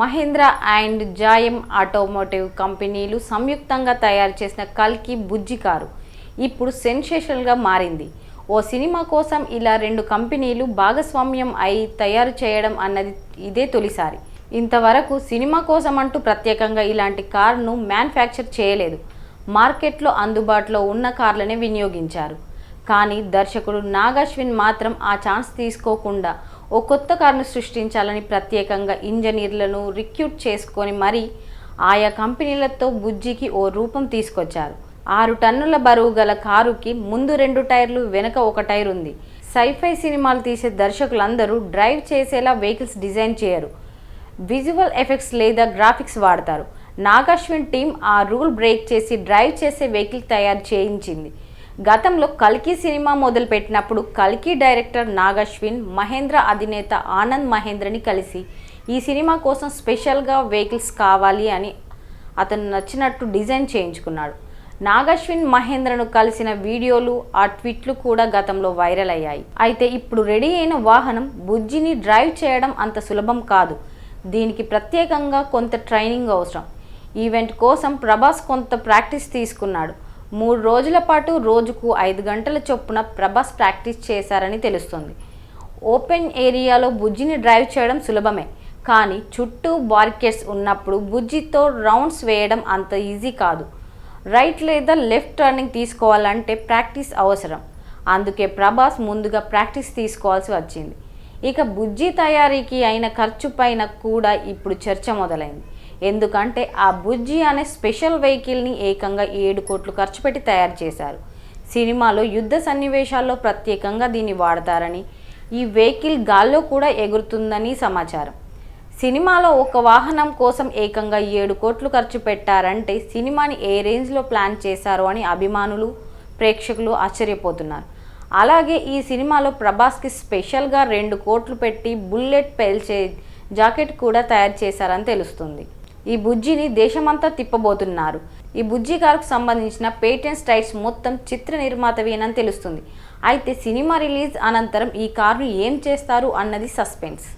Mahindra and జాయం automotive కంపెనీలు సంయుక్తంగా తయారు చేసిన కల్కి బుజ్జి కారు ఇప్పుడు సెన్సేషనల్గా మారింది. ఓ సినిమా కోసం ఇలా రెండు కంపెనీలు భాగస్వామ్యం అయి తయారు చేయడం అన్నది ఇదే తొలిసారి. ఇంతవరకు సినిమా కోసం అంటూ ప్రత్యేకంగా ఇలాంటి కారును మ్యానుఫ్యాక్చర్ చేయలేదు. మార్కెట్లో అందుబాటులో ఉన్న కార్లనే వినియోగించారు. కానీ దర్శకుడు నాగ్ అశ్విన్ మాత్రం ఆ ఛాన్స్ తీసుకోకుండా ఓ కొత్త కారును సృష్టించాలని ప్రత్యేకంగా ఇంజనీర్లను రిక్రూట్ చేసుకొని మరీ ఆయా కంపెనీలతో బుజ్జికి ఓ రూపం తీసుకొచ్చారు. 6 టన్నుల బరువు గల కారుకి ముందు 2 టైర్లు, వెనక ఒక టైర్ ఉంది. సైఫై సినిమాలు తీసే దర్శకులందరూ డ్రైవ్ చేసేలా వెహికల్స్ డిజైన్ చేయరు, విజువల్ ఎఫెక్ట్స్ లేదా గ్రాఫిక్స్ వాడతారు. నాగ్ అశ్విన్ టీం ఆ రూల్ బ్రేక్ చేసి డ్రైవ్ చేసే వెహికల్ తయారు చేయించింది. గతంలో కల్కి సినిమా మొదలుపెట్టినప్పుడు కల్కి డైరెక్టర్ నాగ్ అశ్విన్ మహేంద్ర అధినేత ఆనంద్ మహేంద్రని కలిసి ఈ సినిమా కోసం స్పెషల్గా వెహికల్స్ కావాలి అని అతను నచ్చినట్టు డిజైన్ చేయించుకున్నాడు. నాగ్ అశ్విన్ మహేంద్రను కలిసిన వీడియోలు, ఆ ట్వీట్లు కూడా గతంలో వైరల్ అయ్యాయి. అయితే ఇప్పుడు రెడీ అయిన వాహనం బుజ్జిని డ్రైవ్ చేయడం అంత సులభం కాదు. దీనికి ప్రత్యేకంగా కొంత ట్రైనింగ్ అవసరం. ఈవెంట్ కోసం ప్రభాస్ కొంత ప్రాక్టీస్ తీసుకున్నాడు. 3 రోజుల పాటు రోజుకు 5 గంటల చొప్పున ప్రభాస్ ప్రాక్టీస్ చేశారని తెలుస్తుంది. ఓపెన్ ఏరియాలో బుజ్జిని డ్రైవ్ చేయడం సులభమే, కానీ చుట్టూ బారికేడ్స్ ఉన్నప్పుడు బుజ్జితో రౌండ్స్ వేయడం అంత ఈజీ కాదు. రైట్ లేదా లెఫ్ట్ టర్నింగ్ తీసుకోవాలంటే ప్రాక్టీస్ అవసరం. అందుకే ప్రభాస్ ముందుగా ప్రాక్టీస్ తీసుకోవాల్సి వచ్చింది. ఇక బుజ్జి తయారీకి అయిన ఖర్చు పైన కూడా ఇప్పుడు చర్చ మొదలైంది. ఎందుకంటే ఆ బుజ్జి అనే స్పెషల్ వెహికల్ని ఏకంగా 7 కోట్లు ఖర్చు పెట్టి తయారు చేశారు. సినిమాలో యుద్ధ సన్నివేశాల్లో ప్రత్యేకంగా దీన్ని వాడతారని, ఈ వెహికల్ గాల్లో కూడా ఎగురుతుందని సమాచారం. సినిమాలో ఒక వాహనం కోసం ఏకంగా 7 కోట్లు ఖర్చు పెట్టారంటే సినిమాని ఏ రేంజ్లో ప్లాన్ చేశారో అని అభిమానులు, ప్రేక్షకులు ఆశ్చర్యపోతున్నారు. అలాగే ఈ సినిమాలో ప్రభాస్కి స్పెషల్గా 2 కోట్లు పెట్టి బుల్లెట్ పేల్చే జాకెట్ కూడా తయారు చేశారని తెలుస్తుంది. ఈ బుజ్జిని దేశమంతా తిప్పబోతున్నారు. ఈ బుజ్జి కారుకు సంబంధించిన పేటెంట్స్ రైట్స్ మొత్తం చిత్ర నిర్మాతవేనని తెలుస్తుంది. అయితే సినిమా రిలీజ్ అనంతరం ఈ కారును ఏం చేస్తారు అన్నది సస్పెన్స్.